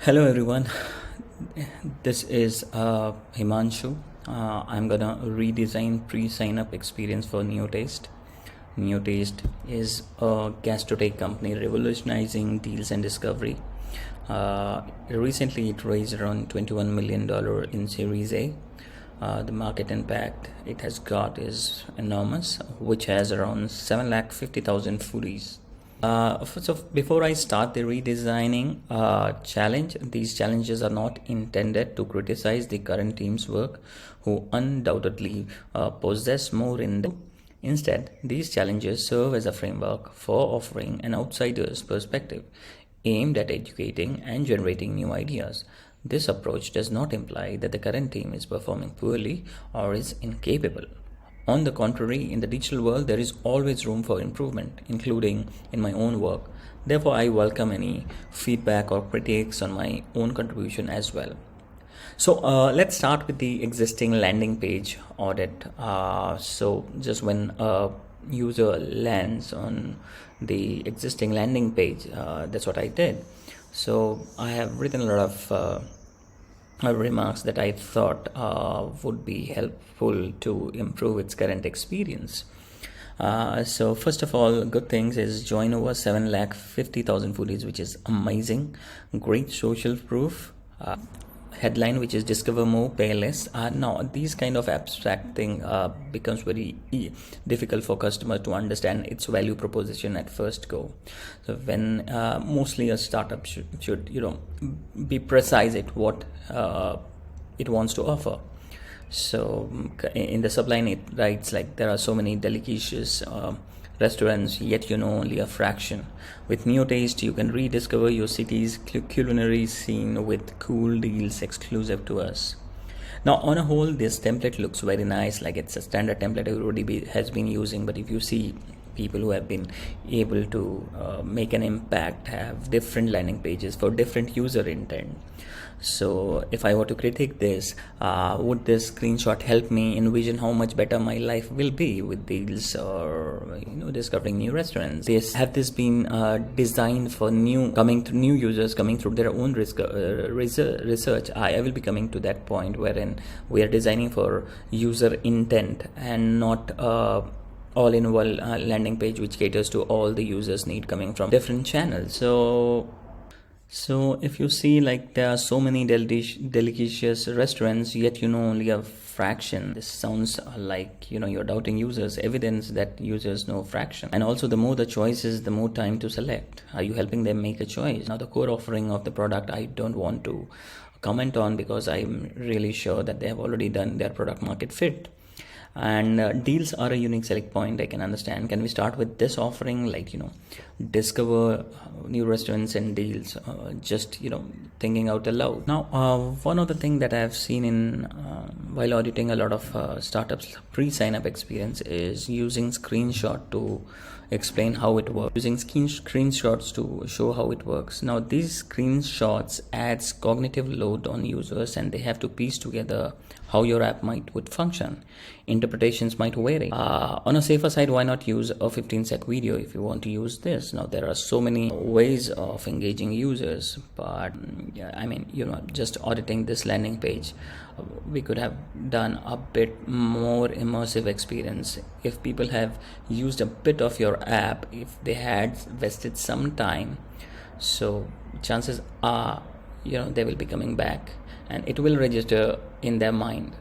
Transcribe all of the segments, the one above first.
Hello everyone, this is Himanshu. I'm gonna redesign pre-sign-up experience for Neotaste. Neotaste is a gastrotech company revolutionizing deals and discovery. Recently, it raised around $21 million in Series A. The market impact it has got is enormous, which has around 750,000 foodies. So before I start the redesigning challenge, these challenges are not intended to criticize the current team's work, who undoubtedly possess more in them. Instead, these challenges serve as a framework for offering an outsider's perspective aimed at educating and generating new ideas. This approach does not imply that the current team is performing poorly or is incapable. On the contrary, in the digital world, there is always room for improvement, including in my own work. Therefore, I welcome any feedback or critiques on my own contribution as well. So let's start with the existing landing page audit. So just when a user lands on the existing landing page, that's what I did. So I have written a lot of remarks that I thought would be helpful to improve its current experience. So first of all, good things is join over 750,000 foodies, which is amazing. Great social proof. Headline, which is discover more, pay less. Now these kind of abstract thing becomes very difficult for customer to understand its value proposition at first go. So when mostly a startup should be precise at what it wants to offer. So in the subline it writes like there are so many delicious restaurants, yet you know only a fraction. With Neotaste, you can rediscover your city's culinary scene with cool deals exclusive to us. Now, on a whole, this template looks very nice, like it's a standard template everybody has been using. But if you see people who have been able to make an impact have different landing pages for different user intent. So if I were to critique this, would this screenshot help me envision how much better my life will be with deals or discovering new restaurants? Have this been designed for new users coming through their own research? I will be coming to that point wherein we are designing for user intent and not all-in-one landing page which caters to all the users' need coming from different channels. So if you see like there are so many delicious restaurants, yet only a fraction. This sounds like you're doubting users. Evidence that users know fraction. And also, the more the choices, the more time to select. Are you helping them make a choice? Now, the core offering of the product, I don't want to comment on because I'm really sure that they have already done their product market fit. And deals are a unique selling point. I can understand. Can we start with this offering, like discover new restaurants and deals? Just thinking out aloud. Now, one of the things that I've seen in while auditing a lot of startups pre-sign-up experience is using screenshot to explain how it works. Using screenshots to show how it works. Now, these screenshots adds cognitive load on users, and they have to piece together how your app would function. Interpretations might vary. On a safer side, why not use a 15-sec video if you want to use this? Now, there are so many ways of engaging users, but just auditing this landing page, we could have done a bit more immersive experience. If people have used a bit of your app, if they had vested some time, so chances are they will be coming back and it will register in their mind.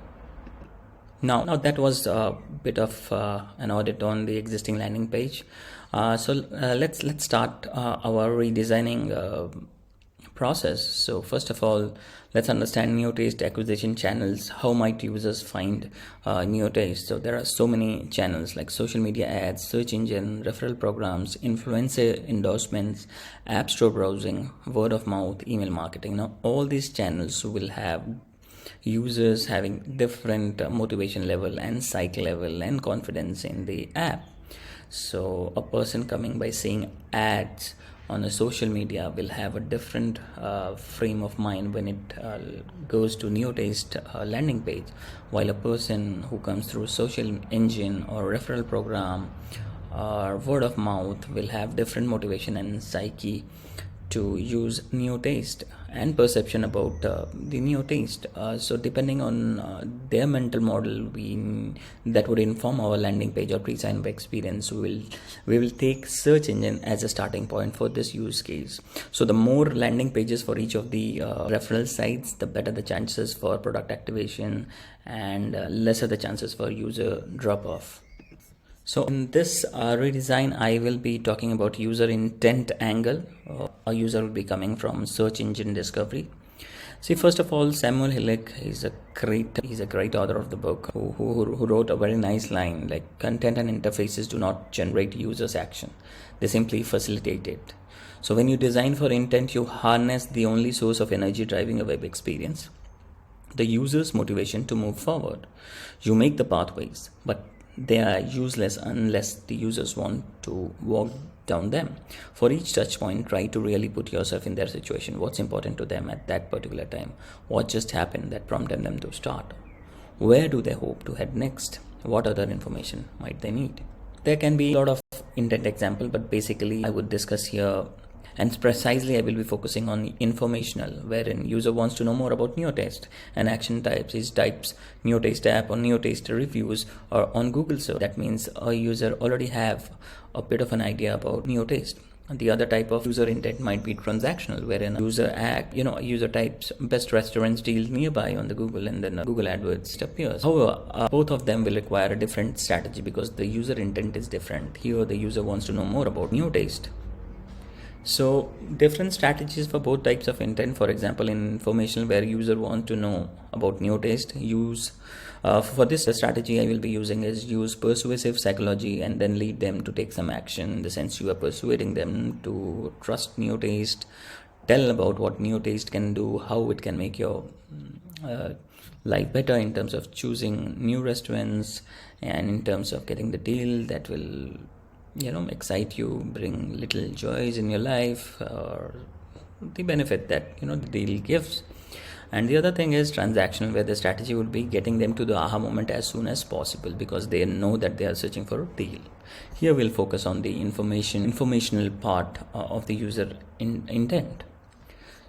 Now that was a bit of an audit on the existing landing page. So let's start our redesigning process. So first of all, let's understand Neotaste acquisition channels. How might users find Neotaste? So there are so many channels like social media ads, search engine, referral programs, influencer endorsements, app store browsing, word of mouth, email marketing. Now all these channels will have users having different motivation level and psych level and confidence in the app. So a person coming by seeing ads on a social media will have a different frame of mind when it goes to Neotaste landing page, while a person who comes through social engine or referral program or word of mouth will have different motivation and psyche to use Neotaste and perception about the Neotaste. So depending on their mental model, that would inform our landing page or pre-sign-up experience. We will take search engine as a starting point for this use case. So the more landing pages for each of the referral sites, the better the chances for product activation and lesser the chances for user drop-off. So in this redesign, I will be talking about user intent angle. A user will be coming from search engine discovery. See, first of all, Samuel Hillick is a great author of the book who wrote a very nice line like content and interfaces do not generate users action. They simply facilitate it. So when you design for intent, you harness the only source of energy driving a web experience, the user's motivation to move forward. You make the pathways, but they are useless unless the users want to walk down them. For each touch point, try to really put yourself in their situation. What's important to them at that particular time? What just happened that prompted them to start? Where do they hope to head next? What other information might they need? There can be a lot of intent example, but basically I would discuss here, and precisely I will be focusing on informational, wherein user wants to know more about Neotaste and action types. Is types Neotaste app or Neotaste reviews or on Google search. That means a user already have a bit of an idea about Neotaste. The other type of user intent might be transactional, wherein user types best restaurants deals nearby on the Google, and then Google AdWords appears. However, both of them will require a different strategy because the user intent is different. Here the user wants to know more about Neotaste. So different strategies for both types of intent. For example, in informational, where user want to know about Neotaste, for this strategy I will be using is use persuasive psychology and then lead them to take some action. In the sense, you are persuading them to trust Neotaste, tell about what Neotaste can do, how it can make your life better in terms of choosing new restaurants and in terms of getting the deal that will excite you, bring little joys in your life, or the benefit that the deal gives. And the other thing is transactional, where the strategy would be getting them to the aha moment as soon as possible because they know that they are searching for a deal. Here we'll focus on the informational part of the user intent.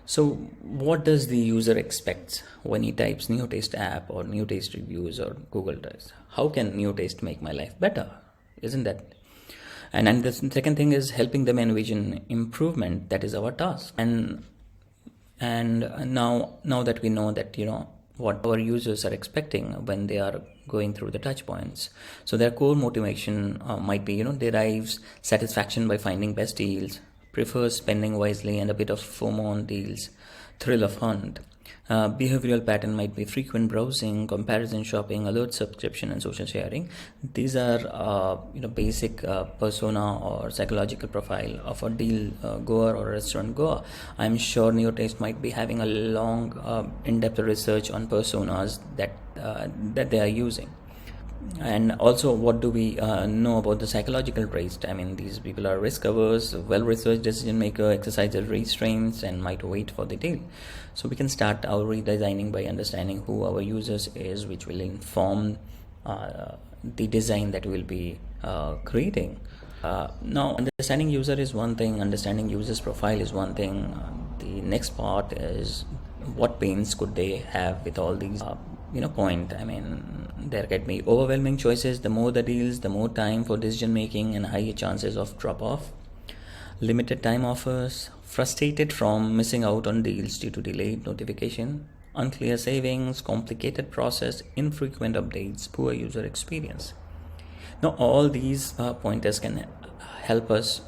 So what does the user expect when he types Neotaste app or Neotaste reviews or Google does? How can Neotaste make my life better? Isn't that? And the second thing is helping them envision improvement. That is our task. And now that we know that what our users are expecting when they are going through the touch points, so their core motivation might be derives satisfaction by finding best deals, prefers spending wisely and a bit of FOMO on deals, thrill of hunt. Behavioral pattern might be frequent browsing, comparison shopping, alert subscription, and social sharing. These are basic persona or psychological profile of a deal goer or a restaurant goer. I'm sure Neotaste might be having a long in-depth research on personas that they are using. And also, what do we know about the psychological traits? I mean, these people are risk averse, well-researched decision maker, exercises restraints, and might wait for the deal. So we can start our redesigning by understanding who our users is, which will inform the design that we'll be creating. Now, understanding user is one thing, understanding user's profile is one thing. The next part is what pains could they have with all these point. I mean, there can be overwhelming choices. The more the deals, the more time for decision making and higher chances of drop off. Limited time offers, frustrated from missing out on deals due to delayed notification, unclear savings, complicated process, infrequent updates, poor user experience. Now all these pointers can help us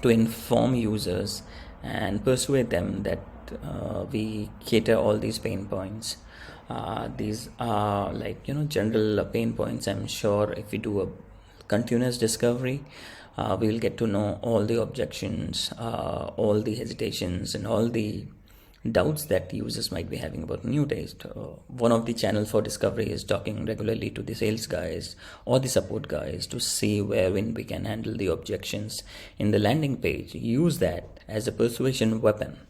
to inform users and persuade them that we cater all these pain points. These are general pain points. I'm sure if we do a continuous discovery, we will get to know all the objections, all the hesitations, and all the doubts that users might be having about Neotaste. One of the channels for discovery is talking regularly to the sales guys or the support guys to see when we can handle the objections in the landing page. Use that as a persuasion weapon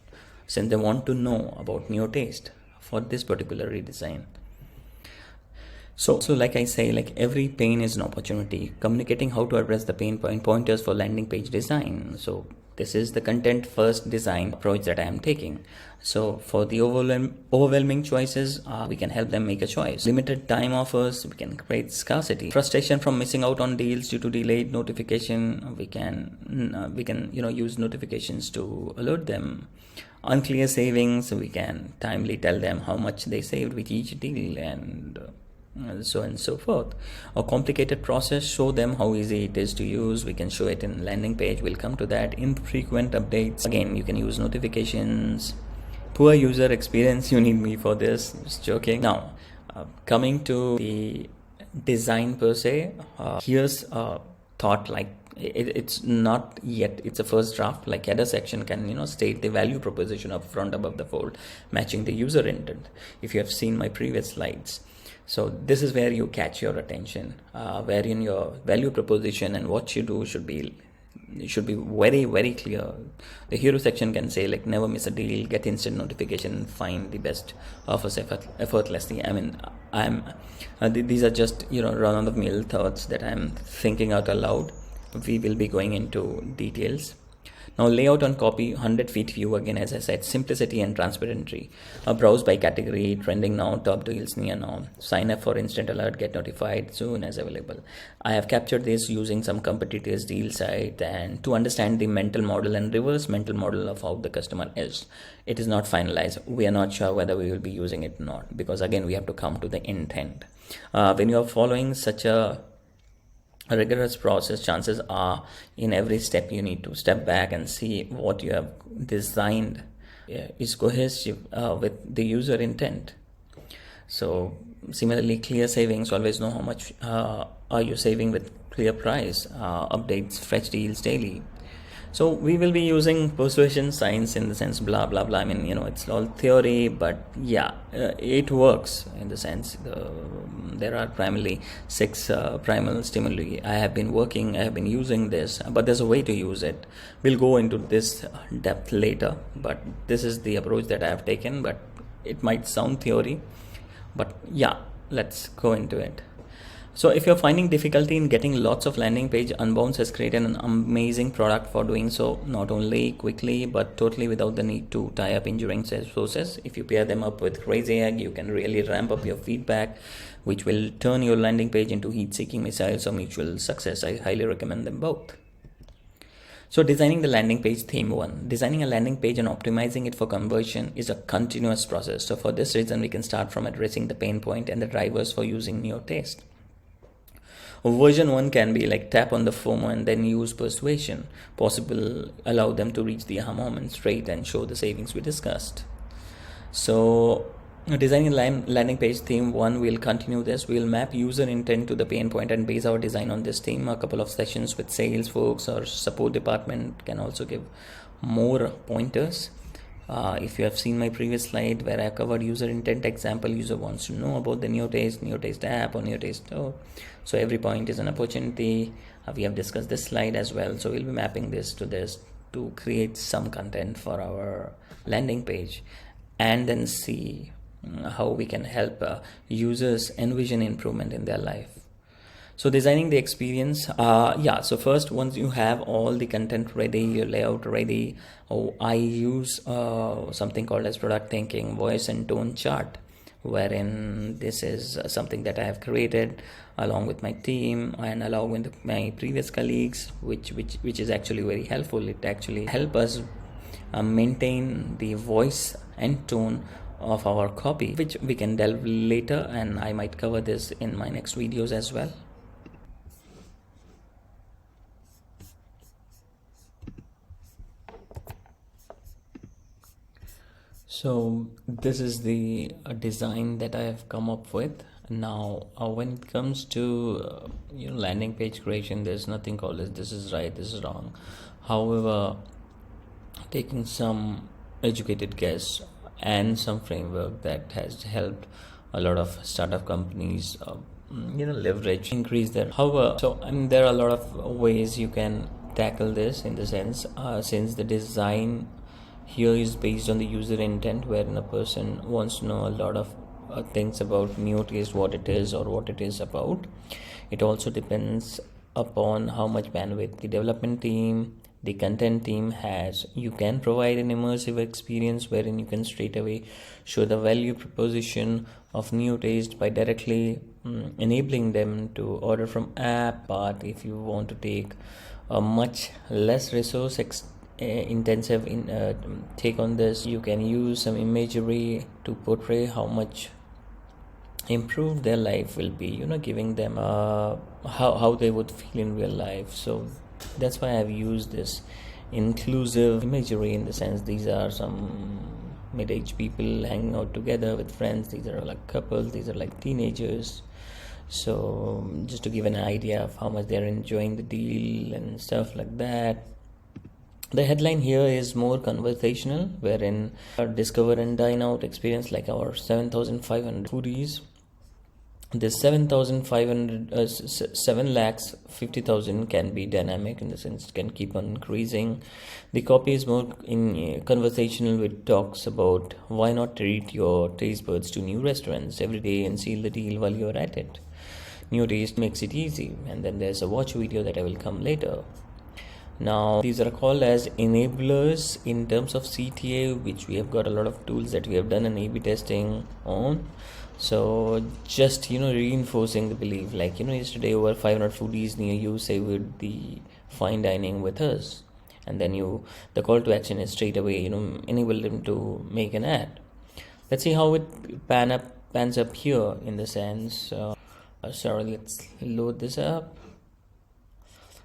since they want to know about Neotaste for this particular redesign. So like I say, every pain is an opportunity. Communicating how to address the pain point pointers for landing page design. So This is the content first design approach that I am taking. So for the overwhelming choices, we can help them make a choice. Limited time offers, we can create scarcity. Frustration from missing out on deals due to delayed notification, we can use notifications to alert them. Unclear savings, we can timely tell them how much they saved with each deal, and so on and so forth. A complicated process, show them how easy it is to use. We can show it in landing page, we'll come to that. Infrequent updates, again you can use notifications. Poor user experience, you need me for this, just joking. Now coming to the design per se, here's a thought. Like it's not yet, it's a first draft. Like header section can state the value proposition up front above the fold, matching the user intent, if you have seen my previous slides. So this is where you catch your attention, wherein your value proposition and what you do should be very, very clear. The hero section can say like, never miss a deal, get instant notification, find the best offers effortlessly. I mean, these are just run of the mill thoughts that I'm thinking out aloud. We will be going into details. Now layout on copy, 100 feet view, again as I said, simplicity and transparency. Browse by category, trending now, top deals near now. Sign up for instant alert, get notified soon as available. I have captured this using some competitors' deal site, and to understand the mental model and reverse mental model of how the customer is. It is not finalized. We are not sure whether we will be using it or not, because again we have to come to the intent. When you are following such a rigorous process, chances are in every step you need to step back and see what you have designed is cohesive with the user intent. So similarly, clear savings, always know how much are you saving with clear price. Updates, fresh deals daily. So we will be using persuasion science in the sense blah blah blah. I mean, it's all theory, but yeah, it works in the sense there are primarily 6 primal stimuli. I have been using this, but there's a way to use it. We'll go into this depth later, but this is the approach that I have taken. But it might sound theory, but yeah, let's go into it. So if you're finding difficulty in getting lots of landing page, Unbounce has created an amazing product for doing so, not only quickly but totally without the need to tie up enduring sources. If you pair them up with Crazy Egg, you can really ramp up your feedback, which will turn your landing page into heat-seeking missiles or mutual success. I highly recommend them both. So designing the landing page, theme 1. Designing a landing page and optimizing it for conversion is a continuous process. So for this reason, we can start from addressing the pain point and the drivers for using Neotaste. Version 1 can be like tap on the FOMO and then use persuasion. Possible, allow them to reach the aha moment straight and show the savings we discussed. So designing landing page, theme 1, we'll continue this. We'll map user intent to the pain point and base our design on this theme. A couple of sessions with sales folks or support department can also give more pointers. If you have seen my previous slide where I covered user intent example, user wants to know about the Neotaste app or Neotaste store. So every point is an opportunity. We have discussed this slide as well. So we'll be mapping this to create some content for our landing page, and then see how we can help users envision improvement in their life. So designing the experience, so first, once you have all the content ready, your layout ready, I use something called as product thinking voice and tone chart, wherein this is something that I have created along with my team and along with my previous colleagues, which is actually very helpful. It actually helps us maintain the voice and tone of our copy, which we can delve later, and I might cover this in my next videos as well. So this is the design that I have come up with. Now when it comes to landing page creation, there's nothing called as this is right, this is wrong. However, taking some educated guess and some framework that has helped a lot of startup companies leverage, increase their, however, there are a lot of ways you can tackle this, in the sense since the design here is based on the user intent, wherein a person wants to know a lot of things about Neotaste, what it is or what it is about. It also depends upon how much bandwidth the development team, the content team has. You can provide an immersive experience wherein you can straight away show the value proposition of Neotaste by directly enabling them to order from app. But if you want to take a much less resource intensive take on this, you can use some imagery to portray how much improved their life will be, giving them how they would feel in real life. So that's why I've used this inclusive imagery, in the sense these are some mid-aged people hanging out together with friends. These are like couples, these are like teenagers. So just to give an idea of how much they're enjoying the deal and stuff like that. The headline here is more conversational, wherein our discover and dine out experience like our 7,500 foodies. This 7,500, 7 lakhs 50,000 can be dynamic, in the sense it can keep on increasing. The copy is more in conversational, which talks about why not treat your taste buds to new restaurants every day and seal the deal while you're at it. Neotaste makes it easy. And then there's a watch video that I will come later. Now these are called as enablers in terms of CTA, which we have got a lot of tools that we have done an A/B testing on. So just reinforcing the belief, like yesterday over 500 foodies near you savored the fine dining with us, and then the call to action is straight away enable them to make an ad. Let's see how it pans up here, in the sense sorry, let's load this up.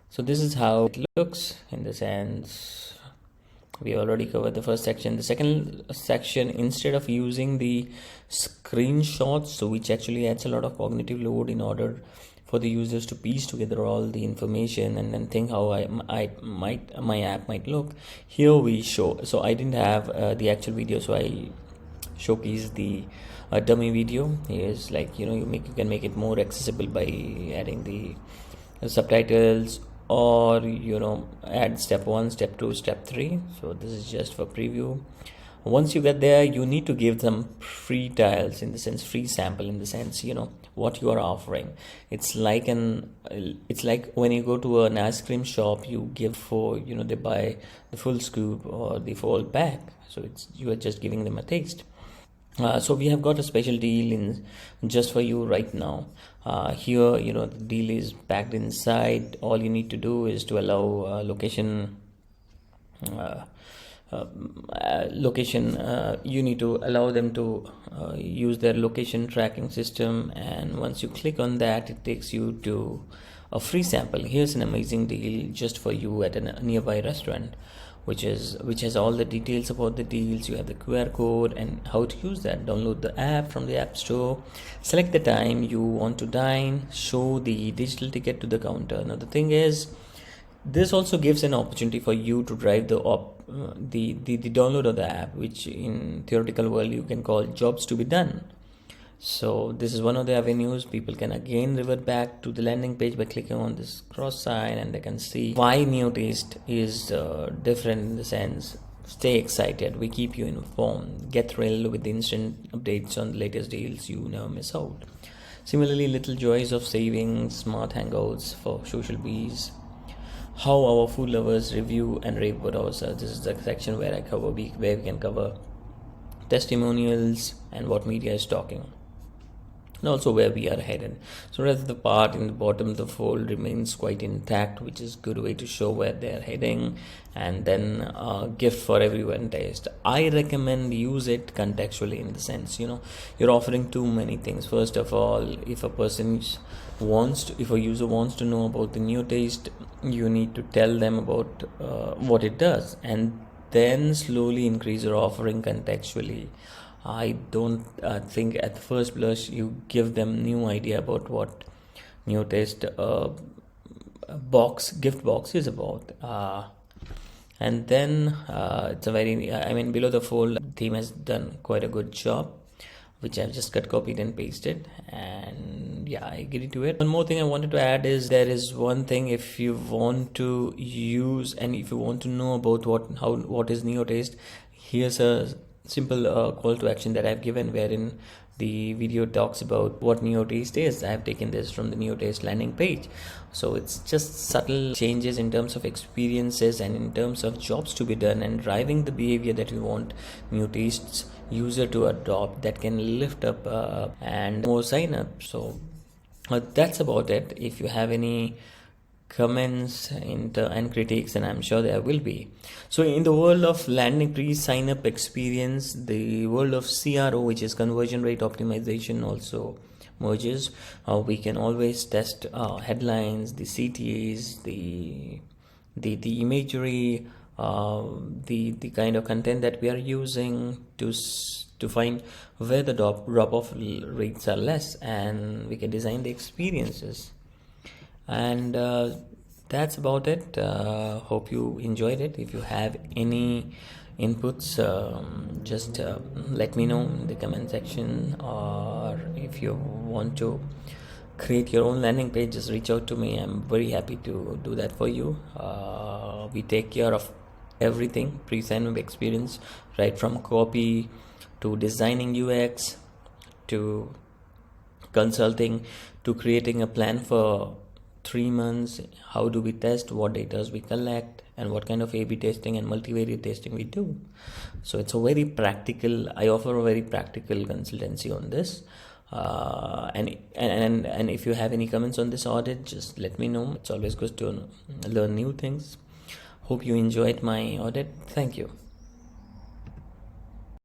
So this is how it looks, in the sense we already covered the first section. The second section, instead of using the screenshots, so which actually adds a lot of cognitive load in order for the users to piece together all the information and then think how my app might look, here we show. So I didn't have the actual video, so I showcase the dummy video. Here's like you can make it more accessible by adding the subtitles, or add step 1, step 2, step 3. So this is just for preview. Once you get there, you need to give them free trials, in the sense free sample, in the sense what you are offering. It's like when you go to an ice cream shop, you give for they buy the full scoop or the full pack. So you are just giving them a taste. So we have got a special deal in just for you right now. Here the deal is packed inside. All you need to do is to allow location. You need to allow them to use their location tracking system, and once you click on that, it takes you to a free sample. Here's an amazing deal just for you at a nearby restaurant, which has all the details about the deals. You have the QR code and how to use that. Download the app from the App Store, select the time you want to dine, show the digital ticket to the counter. Now the thing is, this also gives an opportunity for you to drive the download of the app, which in theoretical world you can call jobs to be done. So this is one of the avenues. People can again revert back to the landing page by clicking on this cross sign, and they can see why Neotaste is different, in the sense stay excited, we keep you informed, get thrilled with the instant updates on the latest deals, you never miss out. Similarly, little joys of saving, smart hangouts for social bees, how our food lovers review and rave about ourselves. This is the section where we can cover testimonials and what media is talking, and also where we are headed. So rather the part in the bottom of the fold remains quite intact, which is a good way to show where they are heading. And then gift for everyone taste. I recommend use it contextually, in the sense you're offering too many things. First of all, if a user wants to know about the Neotaste, you need to tell them about what it does, and then slowly increase your offering contextually. I don't think at the first blush you give them new idea about what Neotaste gift box is about. And then it's a below the fold theme has done quite a good job, which I've just cut, copied and pasted, and yeah, I agree to it. One more thing I wanted to add is, there is one thing, if you want to use and if you want to know about what is Neotaste, here's a simple call to action that I've given, wherein the video talks about what Neotaste is. I've taken this from the Neotaste landing page. So it's just subtle changes in terms of experiences and in terms of jobs to be done, and driving the behavior that we want Neotaste's user to adopt, that can lift up and more sign up. So that's about it. If you have any comments and critics, and I'm sure there will be. So in the world of landing pre-sign up experience, the world of CRO, which is conversion rate optimization, also merges. We can always test headlines, the CTAs, the imagery, the kind of content that we are using to find where the drop-off rates are less, and we can design the experiences. And that's about it. Hope you enjoyed it. If you have any inputs, just let me know in the comment section, or if you want to create your own landing page, just reach out to me. I'm very happy to do that for you. We take care of everything pre-signup experience, right from copy to designing UX to consulting to creating a plan for 3 months. How do we test, what data we collect, and what kind of A/B testing and multivariate testing we do. So it's a very practical, I offer a very practical consultancy on this. And if you have any comments on this audit, just let me know. It's always good to learn new things. Hope you enjoyed my audit. Thank you.